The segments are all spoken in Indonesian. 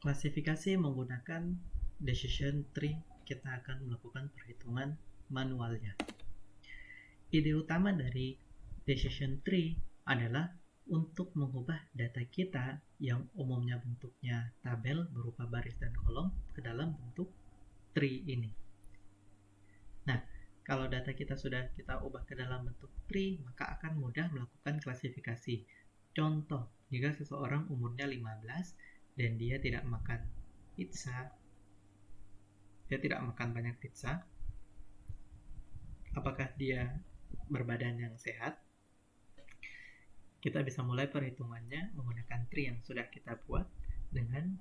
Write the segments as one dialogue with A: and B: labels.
A: Klasifikasi menggunakan decision tree, kita akan melakukan perhitungan manualnya. Ide utama dari decision tree adalah untuk mengubah data kita yang umumnya bentuknya tabel berupa baris dan kolom ke dalam bentuk tree ini. Nah, kalau data kita sudah kita ubah ke dalam bentuk tree, maka akan mudah melakukan klasifikasi. Contoh, jika seseorang umurnya 15 dan dia tidak makan banyak pizza, apakah dia berbadan yang sehat? Kita bisa mulai perhitungannya menggunakan tree yang sudah kita buat dengan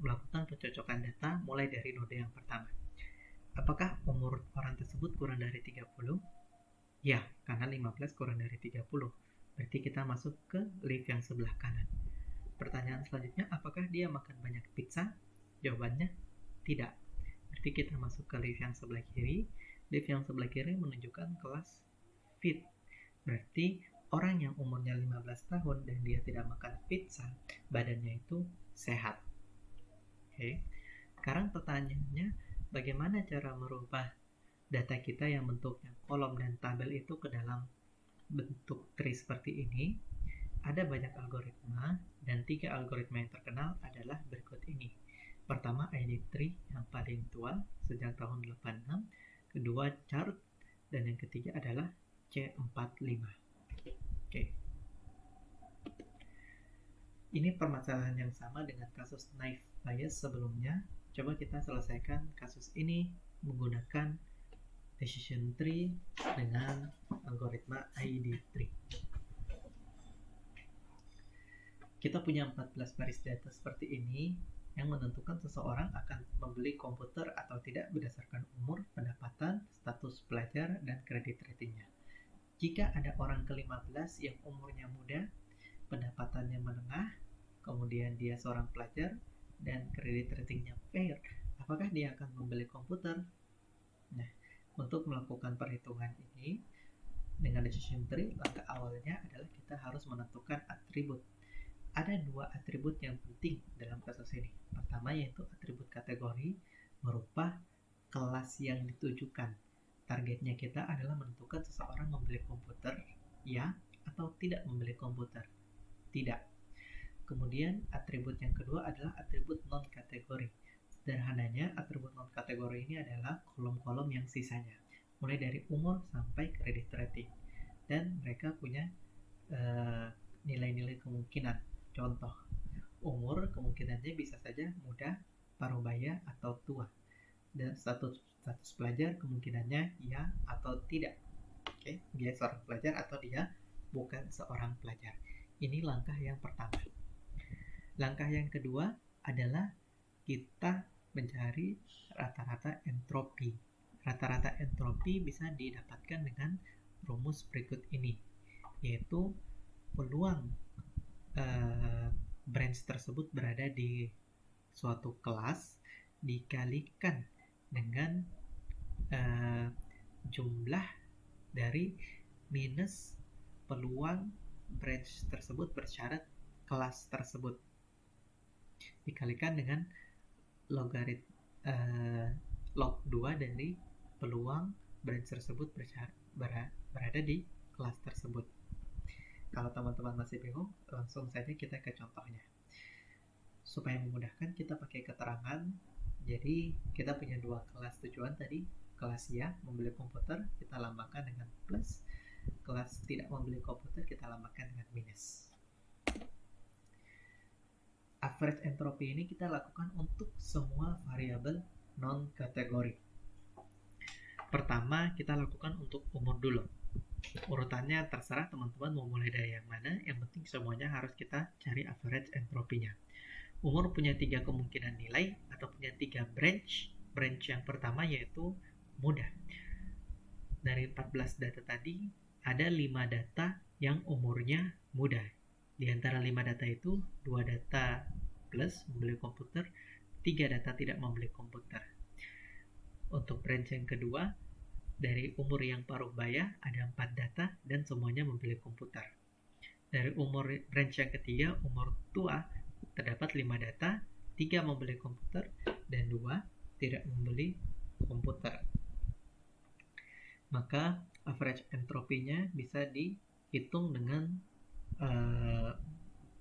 A: melakukan pencocokan data mulai dari node yang pertama. Apakah umur orang tersebut kurang dari 30? Ya, karena 15 kurang dari 30. Berarti kita masuk ke leaf yang sebelah kanan. Pertanyaan selanjutnya, apakah dia makan banyak pizza? Jawabannya tidak. Berarti kita masuk ke leaf yang sebelah kiri. Leaf yang sebelah kiri menunjukkan kelas fit. Berarti orang yang umurnya 15 tahun dan dia tidak makan pizza, badannya itu sehat. Oke. Sekarang pertanyaannya, bagaimana cara merubah data kita yang bentuknya kolom dan tabel itu ke dalam bentuk tree seperti ini? Ada banyak algoritma, dan 3 algoritma yang terkenal adalah berikut ini. Pertama, ID tree yang paling tua sejak tahun 86, kedua chart, dan yang ketiga adalah C45. Oke. Ini permasalahan yang sama dengan kasus naive Bayes sebelumnya. Coba kita selesaikan kasus ini menggunakan decision tree dengan algoritma ID tree. Kita punya 14 baris data seperti ini yang menentukan seseorang akan membeli komputer atau tidak berdasarkan umur, pendapatan, status pelajar, dan kredit ratingnya. Jika ada orang ke-15 yang umurnya muda, pendapatannya menengah, kemudian dia seorang pelajar, dan kredit ratingnya fair, apakah dia akan membeli komputer? Nah, untuk melakukan perhitungan ini dengan decision tree, langkah awalnya adalah kita harus menentukan atribut. Ada 2 atribut yang penting dalam kasus ini. Pertama yaitu atribut kategori berupa kelas yang ditujukan. Targetnya kita adalah menentukan seseorang membeli komputer, ya atau tidak membeli komputer, tidak. Kemudian atribut yang kedua adalah atribut non-kategori. Sederhananya, atribut non-kategori ini adalah kolom-kolom yang sisanya, mulai dari umur sampai kredit rating. Dan mereka punya nilai-nilai kemungkinan. Contoh, umur kemungkinannya bisa saja muda, parubaya, atau tua. Dan status pelajar kemungkinannya ya atau tidak. Oke, dia seorang pelajar atau dia bukan seorang pelajar. Ini langkah yang pertama. Langkah yang kedua adalah kita mencari rata-rata entropi. Rata-rata entropi bisa didapatkan dengan rumus berikut ini, yaitu peluang branch tersebut berada di suatu kelas dikalikan dengan jumlah dari minus peluang branch tersebut bersyarat kelas tersebut dikalikan dengan log 2 dari peluang branch tersebut berada di kelas tersebut. Kalau teman-teman masih bingung, langsung saja kita ke contohnya. Supaya memudahkan, kita pakai keterangan. Jadi kita punya 2 kelas tujuan tadi. Kelas ya, membeli komputer, kita lambangkan dengan plus. Kelas tidak membeli komputer, kita lambangkan dengan minus. Average entropy ini kita lakukan untuk semua variabel non-kategori. Pertama, kita lakukan untuk umur dulu. Urutannya terserah teman-teman mau mulai dari yang mana, yang penting semuanya harus kita cari average entropinya. Umur punya 3 kemungkinan nilai atau punya 3 branch. Branch yang pertama yaitu muda. Dari 14 data tadi, ada 5 data yang umurnya muda. Di antara 5 data itu, 2 data plus membeli komputer, 3 data tidak membeli komputer. Untuk branch yang kedua, dari umur yang parubaya ada 4 data dan semuanya membeli komputer. Dari umur branch yang ketiga, umur tua, terdapat 5 data, 3 membeli komputer, dan 2 tidak membeli komputer. Maka average entropinya bisa dihitung dengan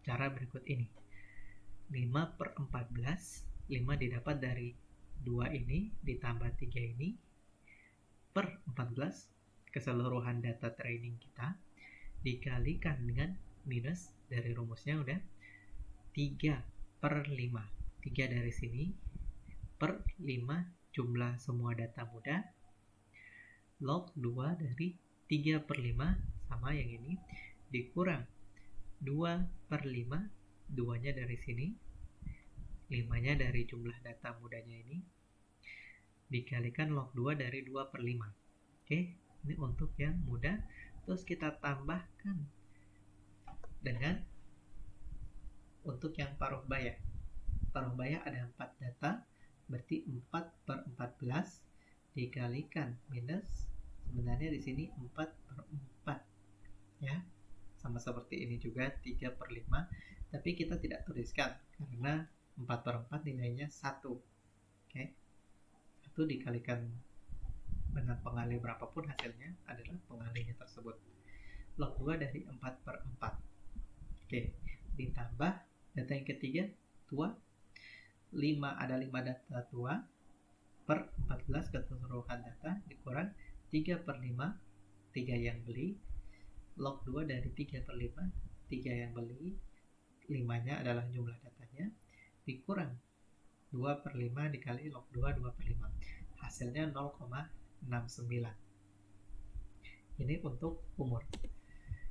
A: cara berikut ini. 5/14, 5 didapat dari 2 ini ditambah 3 ini per 14 keseluruhan data training kita dikalikan dengan minus dari rumusnya udah 3/5. 3 dari sini per 5 jumlah semua data muda log 2 dari 3/5 sama yang ini dikurang 2/5, 2-nya dari sini, 5-nya dari jumlah data mudanya ini, dikalikan log 2 dari 2/5. Oke, ini untuk yang muda. Terus kita tambahkan dengan untuk yang paruh baya. Paruh baya ada 4 data, berarti 4/14 dikalikan minus, sebenarnya di sini 4/4. Ya. Sama seperti ini juga 3/5, tapi kita tidak tuliskan karena 4/4 nilainya 1. Oke. 1 dikalikan dengan pengalih berapapun hasilnya adalah pengalihnya tersebut. Log 2 dari 4/4. Oke, ditambah data yang ketiga, tua. 5 ada 5 data tua per 14 keseluruhan data dikurang 3/5, 3 yang beli, log 2 dari 3/5, 3 yang beli, 5-nya adalah jumlah datanya, dikurang 2/5 dikali log 2, 2/5. Hasilnya 0,69. Ini untuk umur.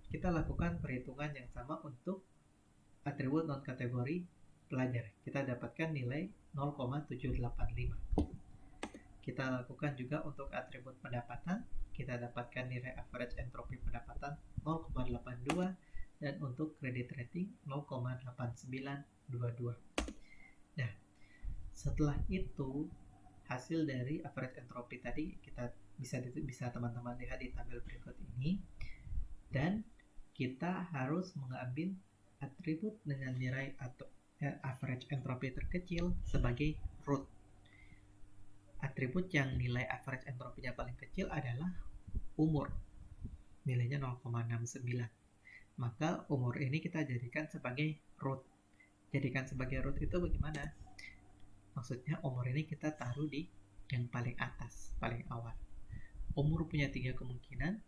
A: Kita lakukan perhitungan yang sama untuk atribut non-kategori pelajar. Kita dapatkan nilai 0,785. Kita lakukan juga untuk atribut pendapatan. Kita dapatkan nilai average entropy pendapatan 0,82 dan untuk credit rating 0,8922. Nah, setelah itu hasil dari average entropy tadi kita bisa teman-teman lihat di tabel berikut ini, dan kita harus mengambil atribut dengan nilai atau average entropy terkecil sebagai root. Atribut yang nilai average entropinya paling kecil adalah umur, nilainya 0,69. Maka umur ini kita jadikan sebagai root. Jadikan sebagai root itu bagaimana? Maksudnya umur ini kita taruh di yang paling atas, paling awal. Umur punya 3 kemungkinan,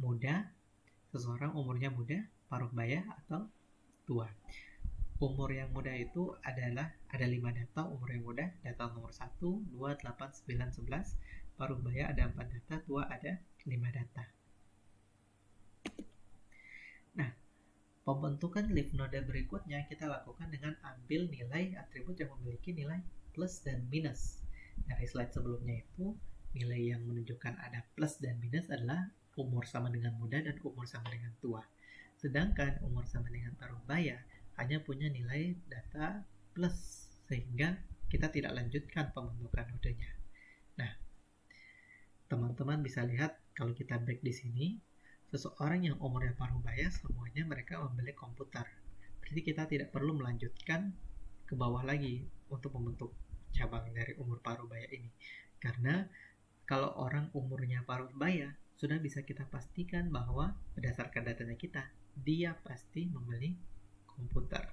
A: muda, seseorang umurnya muda, paruh baya, atau tua. Umur yang muda itu adalah ada 5 data umur yang muda, data nomor 1, 2, 8, 9, 11. Paruh baya ada 4 data, tua ada 5 data. Nah, pembentukan leaf node berikutnya kita lakukan dengan ambil nilai atribut yang memiliki nilai plus dan minus. Dari slide sebelumnya itu, nilai yang menunjukkan ada plus dan minus adalah umur sama dengan muda dan umur sama dengan tua. Sedangkan umur sama dengan paruh baya hanya punya nilai data plus, sehingga kita tidak lanjutkan pembentukan nodenya. Nah, teman-teman bisa lihat kalau kita back di sini, seseorang yang umurnya paruh baya semuanya mereka membeli komputer. Berarti kita tidak perlu melanjutkan ke bawah lagi untuk membentuk cabang dari umur paruh baya ini. Karena kalau orang umurnya paruh baya, sudah bisa kita pastikan bahwa berdasarkan datanya kita, dia pasti membeli komputer.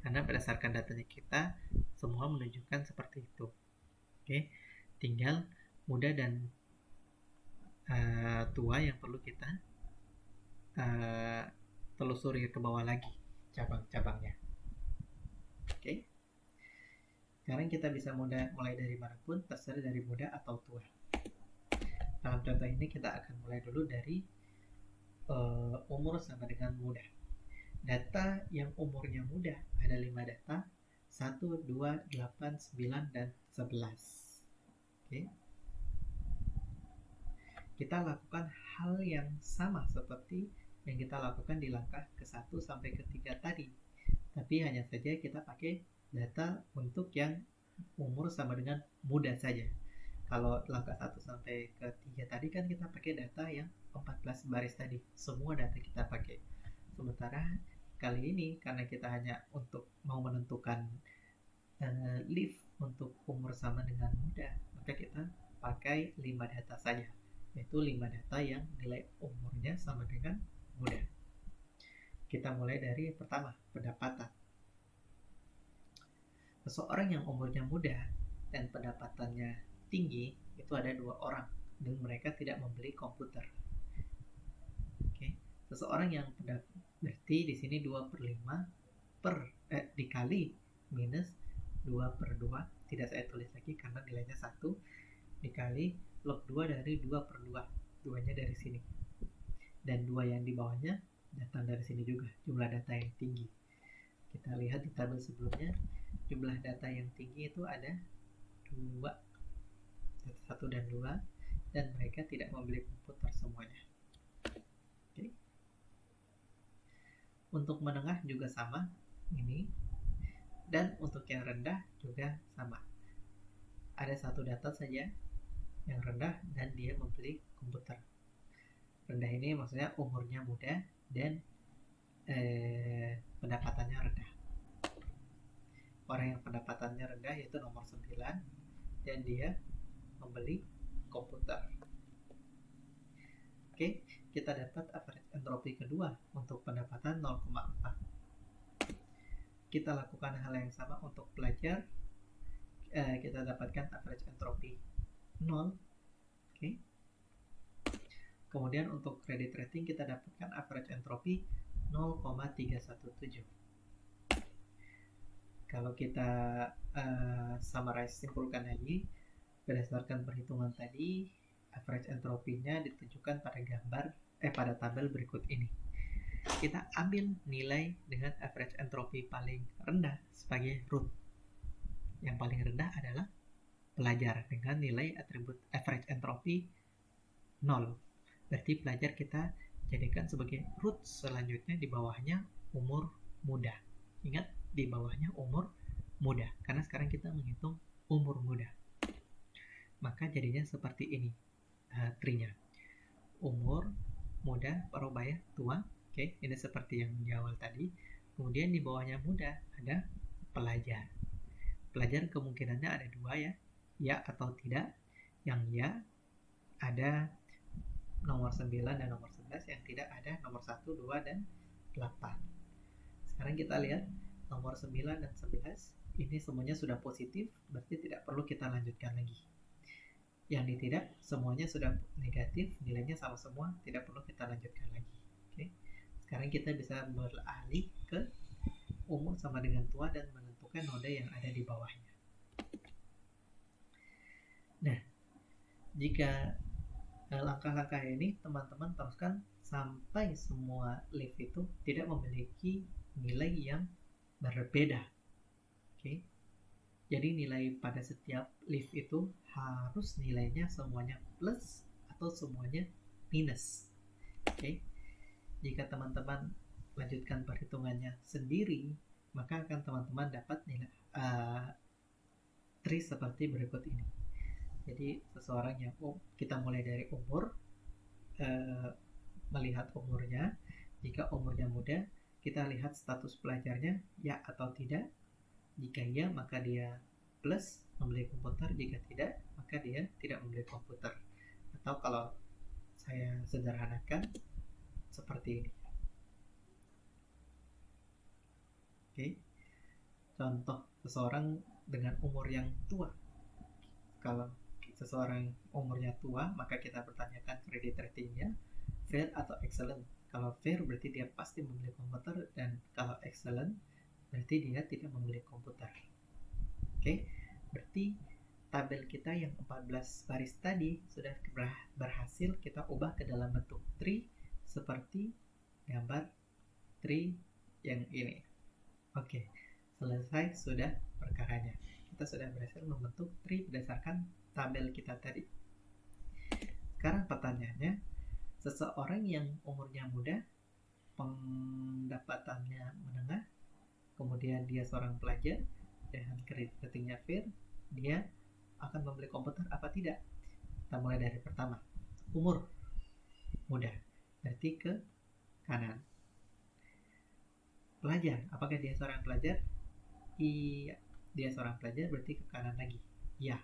A: Karena berdasarkan datanya kita, semua menunjukkan seperti itu. Oke, tinggal muda dan tua yang perlu kita telusuri ke bawah lagi cabang-cabangnya. Oke. Sekarang kita bisa mulai dari manapun, terserah dari muda atau tua. Dalam contoh ini kita akan mulai dulu dari umur sama dengan muda. Data yang umurnya muda ada 5 data, 1, 2, 8, 9, dan 11. Oke. Kita lakukan hal yang sama seperti yang kita lakukan di langkah ke-1 sampai ke-3 tadi. Tapi hanya saja kita pakai data untuk yang umur sama dengan muda saja. Kalau langkah 1 sampai ke-3 tadi kan kita pakai data yang 14 baris tadi. Semua data kita pakai. Sementara kali ini karena kita hanya untuk mau menentukan lift untuk umur sama dengan muda, maka kita pakai 5 data saja, yaitu 5 data yang nilai umurnya sama dengan muda. Kita mulai dari pertama, pendapatan. Seseorang yang umurnya muda dan pendapatannya tinggi itu ada 2 orang dan mereka tidak membeli komputer. Oke. Seseorang yang berarti di sini 2/5 dikali minus 2/2, tidak saya tulis lagi karena nilainya 1, dikali log 2 dari 2/2, 2-nya dari sini. Dan 2 yang di bawahnya datang dari sini juga, jumlah data yang tinggi. Kita lihat di tabel sebelumnya, jumlah data yang tinggi itu ada 2, 1 dan 2, dan mereka tidak membeli komputer semuanya. Oke. Untuk menengah juga sama, ini. Dan untuk yang rendah juga sama. Ada 1 data saja yang rendah dan dia membeli komputer. Rendah ini maksudnya umurnya muda dan pendapatannya rendah. Orang yang pendapatannya rendah yaitu nomor 9 dan dia membeli komputer. Oke, kita dapat average entropi kedua untuk pendapatan 0,4. Kita lakukan hal yang sama untuk pelajar. Kita dapatkan average entropi 0. Oke. Kemudian untuk credit rating kita dapatkan average entropi 0,317. Kalau kita summarize, simpulkan lagi, berdasarkan perhitungan tadi, average entropinya ditunjukkan pada tabel berikut ini. Kita ambil nilai dengan average entropi paling rendah sebagai root. Yang paling rendah adalah pelajar dengan nilai atribut average entropi 0. Berarti pelajar kita jadikan sebagai root, selanjutnya di bawahnya umur muda. Ingat, di bawahnya umur muda, karena sekarang kita menghitung umur muda. Maka jadinya seperti ini tree-nya. Umur muda, parubaya, tua. Oke, ini seperti yang di awal tadi. Kemudian di bawahnya muda ada pelajar. Pelajar kemungkinannya ada 2 ya atau tidak. Yang ya ada nomor 9 dan nomor 11, yang tidak ada nomor 1, 2, dan 8. Sekarang kita lihat nomor 9 dan 11, ini semuanya sudah positif, berarti tidak perlu kita lanjutkan lagi. Yang tidak, semuanya sudah negatif, nilainya sama semua, tidak perlu kita lanjutkan lagi. Oke. Sekarang kita bisa beralih ke umur sama dengan tua dan menentukan node yang ada di bawahnya. Nah, jika langkah-langkah ini teman-teman teruskan sampai semua leaf itu tidak memiliki nilai yang berbeda. Oke. Jadi nilai pada setiap leaf itu harus nilainya semuanya plus atau semuanya minus. Oke. Jika teman-teman lanjutkan perhitungannya sendiri, maka akan teman-teman dapat nilai tree seperti berikut ini. Jadi seseorang yang kita mulai dari umur, melihat umurnya. Jika umurnya muda, kita lihat status pelajarnya ya atau tidak. Jika ya, maka dia plus membeli komputer. Jika tidak, maka dia tidak membeli komputer. Atau kalau saya sederhanakan seperti ini. Oke. Contoh seseorang dengan umur yang tua. Kalau seseorang umurnya tua, maka kita pertanyakan credit ratingnya fair atau excellent. Kalau fair berarti dia pasti membeli komputer, dan kalau excellent berarti dia tidak membeli komputer. Oke, berarti tabel kita yang 14 baris tadi sudah berhasil kita ubah ke dalam bentuk tree seperti gambar tree yang ini. Oke, selesai sudah perkaranya. Kita sudah berhasil membentuk tree berdasarkan tabel kita tadi. Sekarang pertanyaannya, seseorang yang umurnya muda, pendapatannya menengah, kemudian dia seorang pelajar dengan kredit ratingnya fair, dia akan membeli komputer apa tidak? Kita mulai dari pertama, umur muda, berarti ke kanan. pelajar. Apakah dia seorang pelajar? Iya, dia seorang pelajar, berarti ke kanan lagi. Ya.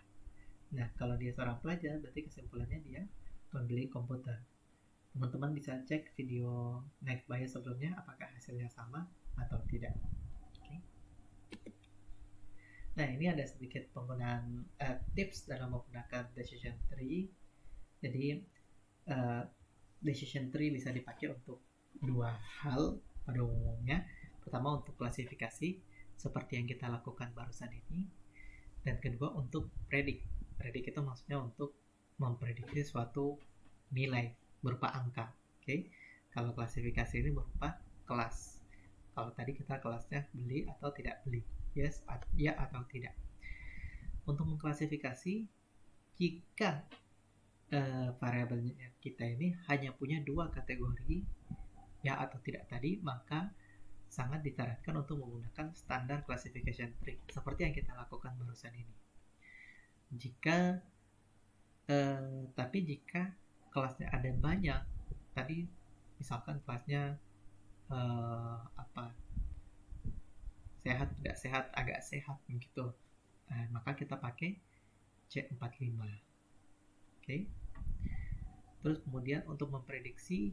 A: Nah, kalau dia seorang pelajar, berarti kesimpulannya dia membeli komputer. Teman-teman bisa cek video Next Bias sebelumnya, apakah hasilnya sama atau tidak. Oke. Nah, ini ada sedikit penggunaan tips dalam menggunakan decision tree. Jadi, decision tree bisa dipakai untuk dua hal pada umumnya. Pertama, untuk klasifikasi, seperti yang kita lakukan barusan ini. Dan kedua, untuk predik. Predik itu maksudnya untuk memprediksi suatu nilai berupa angka. Oke. Kalau klasifikasi ini berupa kelas. Kalau tadi kita kelasnya beli atau tidak beli. Yes, ya atau tidak. Untuk mengklasifikasi, jika variabelnya kita ini hanya punya dua kategori, ya atau tidak tadi, maka sangat disarankan untuk menggunakan standar classification tree seperti yang kita lakukan barusan ini. Tapi jika kelasnya ada banyak, tadi misalkan kelasnya sehat, tidak sehat, agak sehat begitu, maka kita pakai C45. Oke. Terus kemudian untuk memprediksi,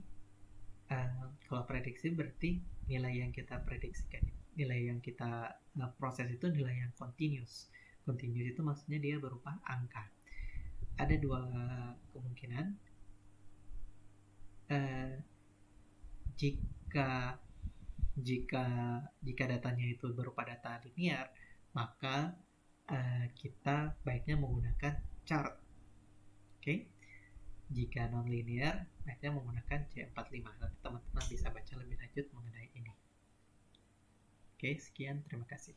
A: kalau prediksi berarti nilai yang kita prediksikan, nilai yang kita proses itu nilai yang continuous. Continuous itu maksudnya dia berupa angka. Ada dua kemungkinan. Jika datanya itu berupa data linear, maka kita baiknya menggunakan chart. Oke. Jika non-linear, baiknya menggunakan C45. Nanti teman-teman bisa baca lebih lanjut mengenai ini. Oke, sekian. Terima kasih.